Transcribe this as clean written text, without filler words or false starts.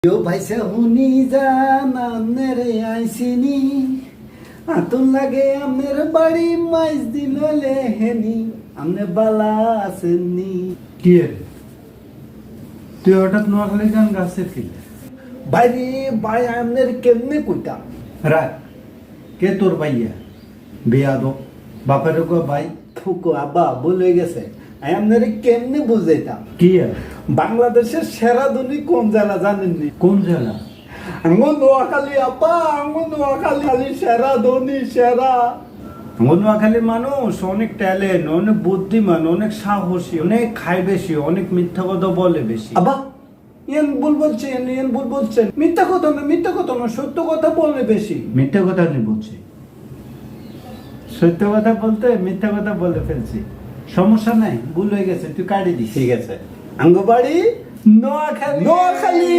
यो भाइसे हुनी जान रे आइसिनी আতন লাগে আমের বাড়ি মাইজ দিল লেহেনি আমনে বালা আসেননি কি রে তুই হঠাৎ নোয়াখালী গান গাছের কিলে ভাইরে ভাই আমনের কেমনে কইতাম রাত কে তোর ভাইয়া বিয়া দো বাপের গো ভাই থুকো আব্বা ভুল হয়ে গেছে আমনের কেমনে বুঝাইতাম কি আর বাংলাদেশের সেরা ধনী কোন জেলা জানেননি কোন জেলা আঙ্গন নোয়াখালী আব্বা আঙ্গন নোয়াখালী সেরা ধনী সেরা নোয়াখালী মানুষ অনেক ট্যালেন্ট অনেক বুদ্ধিমান অনেক সাহসী অনেক খায় বেশি অনেক মিথ্যা কথা বলে বেশি আব্বা ইয়ান ভুল বলছেন ইয়ান ভুল বলছেন মিথ্যা কথা না সত্য কথা বলে বেশি মিথ্যা কথা আমি বলছি সত্য কথা বলতে মিথ্যা কথা বলে ফেলছি সমস্যা নাই ভুল হয়ে গেছে তুই কাটি দিস ঠিক আছে আঙ্গ বাড়ি নোয়াখালী